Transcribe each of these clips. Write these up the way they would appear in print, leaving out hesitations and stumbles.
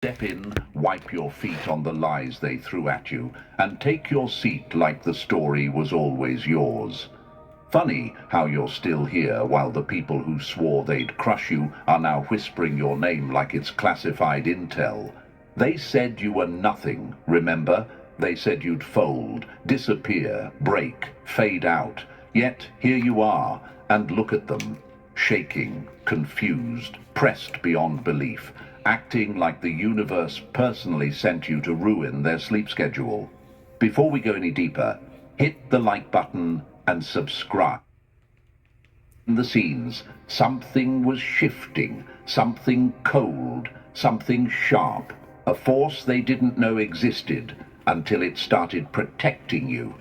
Step in, wipe your feet on the lies they threw at you, and take your seat like the story was always yours. Funny how you're still here while the people who swore they'd crush you are now whispering your name like it's classified intel. They said you were nothing, remember? They said you'd fold, disappear, break, fade out. Yet here you are, and look at them, shaking, confused, pressed beyond belief, acting like the universe personally sent you to ruin their sleep schedule. Before we go any deeper, hit the like button and subscribe. In the scenes, something was shifting, something cold, something sharp, a force they didn't know existed until it started protecting you.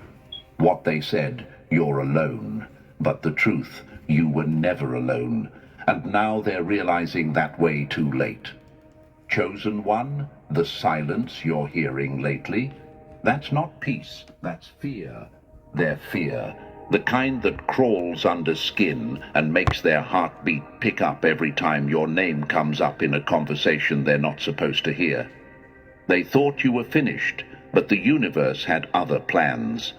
What they said, you're alone, but the truth, you were never alone, and now they're realizing that way too late. Chosen one, the silence you're hearing lately, that's not peace, that's fear. Their fear, the kind that crawls under skin and makes their heartbeat pick up every time your name comes up in a conversation they're not supposed to hear. They thought you were finished, but the universe had other plans.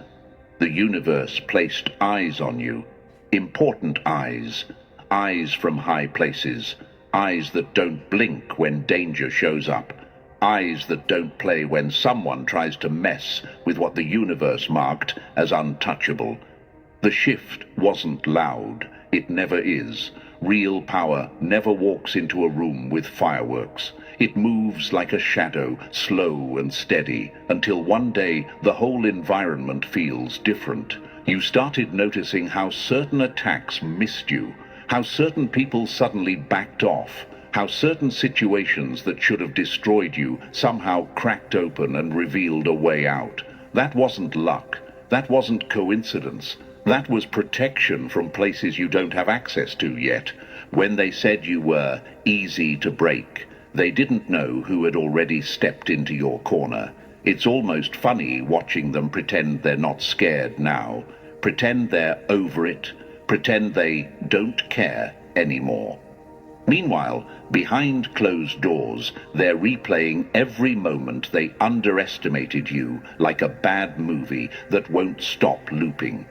The universe placed eyes on you, important eyes, eyes from high places, eyes that don't blink when danger shows up, eyes that don't play when someone tries to mess with what the universe marked as untouchable. The shift wasn't loud. It never is. Real power never walks into a room with fireworks. It moves like a shadow, slow and steady, until one day the whole environment feels different. You started noticing how certain attacks missed you, how certain people suddenly backed off, how certain situations that should have destroyed you somehow cracked open and revealed a way out. That wasn't luck. That wasn't coincidence. That was protection from places you don't have access to yet. When they said you were easy to break, they didn't know who had already stepped into your corner. It's almost funny watching them pretend they're not scared now, pretend they're over it, pretend they don't care anymore. Meanwhile, behind closed doors, they're replaying every moment they underestimated you like a bad movie that won't stop looping.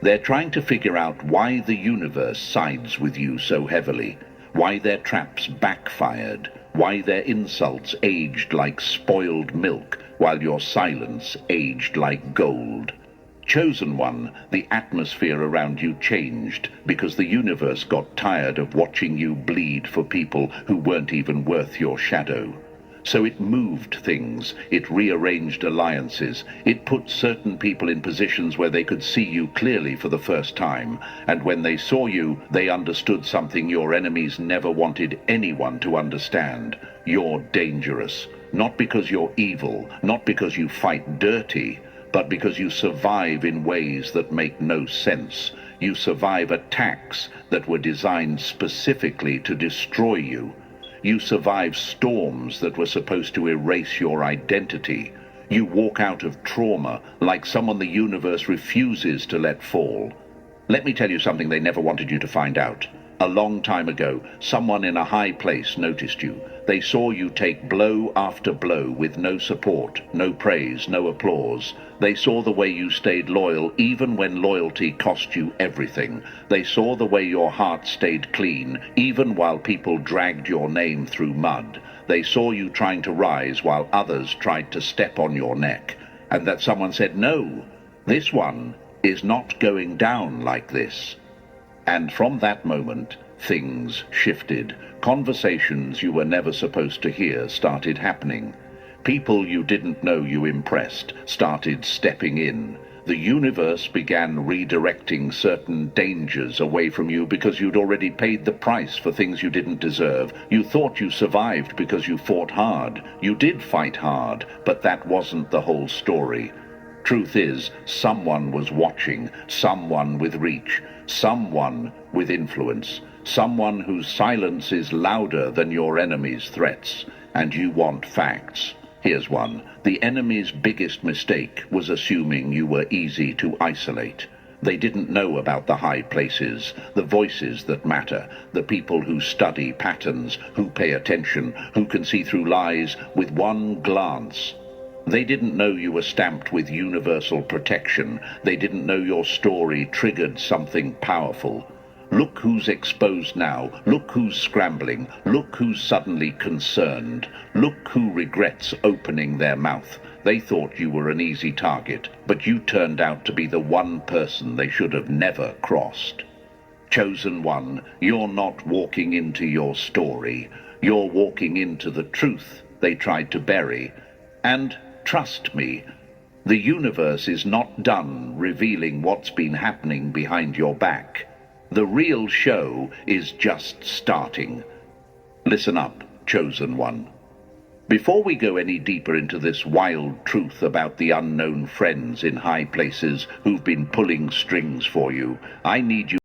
They're trying to figure out why the universe sides with you so heavily, why their traps backfired, why their insults aged like spoiled milk while your silence aged like gold. Chosen one, the atmosphere around you changed because the universe got tired of watching you bleed for people who weren't even worth your shadow. So it moved things, it rearranged alliances, it put certain people in positions where they could see you clearly for the first time, and when they saw you, they understood something your enemies never wanted anyone to understand. You're dangerous, not because you're evil, not because you fight dirty, but because you survive in ways that make no sense. You survive attacks that were designed specifically to destroy you. You survive storms that were supposed to erase your identity. You walk out of trauma like someone the universe refuses to let fall. Let me tell you something they never wanted you to find out. A long time ago, someone in a high place noticed you. They saw you take blow after blow with no support, no praise, no applause. They saw the way you stayed loyal even when loyalty cost you everything. They saw the way your heart stayed clean even while people dragged your name through mud. They saw you trying to rise while others tried to step on your neck. And that someone said, no, this one is not going down like this. And from that moment, things shifted. Conversations you were never supposed to hear started happening. People you didn't know you impressed started stepping in. The universe began redirecting certain dangers away from you because you'd already paid the price for things you didn't deserve. You thought you survived because you fought hard. You did fight hard, but that wasn't the whole story. Truth is, someone was watching, someone with reach, someone with influence, someone whose silence is louder than your enemy's threats, and you want facts. Here's one. The enemy's biggest mistake was assuming you were easy to isolate. They didn't know about the high places, the voices that matter, the people who study patterns, who pay attention, who can see through lies with one glance. They didn't know you were stamped with universal protection. They didn't know your story triggered something powerful. Look who's exposed now. Look who's scrambling. Look who's suddenly concerned. Look who regrets opening their mouth. They thought you were an easy target, but you turned out to be the one person they should have never crossed. Chosen one, you're not walking into your story. You're walking into the truth they tried to bury. And trust me, the universe is not done revealing what's been happening behind your back. The real show is just starting. Listen up, chosen one. Before we go any deeper into this wild truth about the unknown friends in high places who've been pulling strings for you, I need you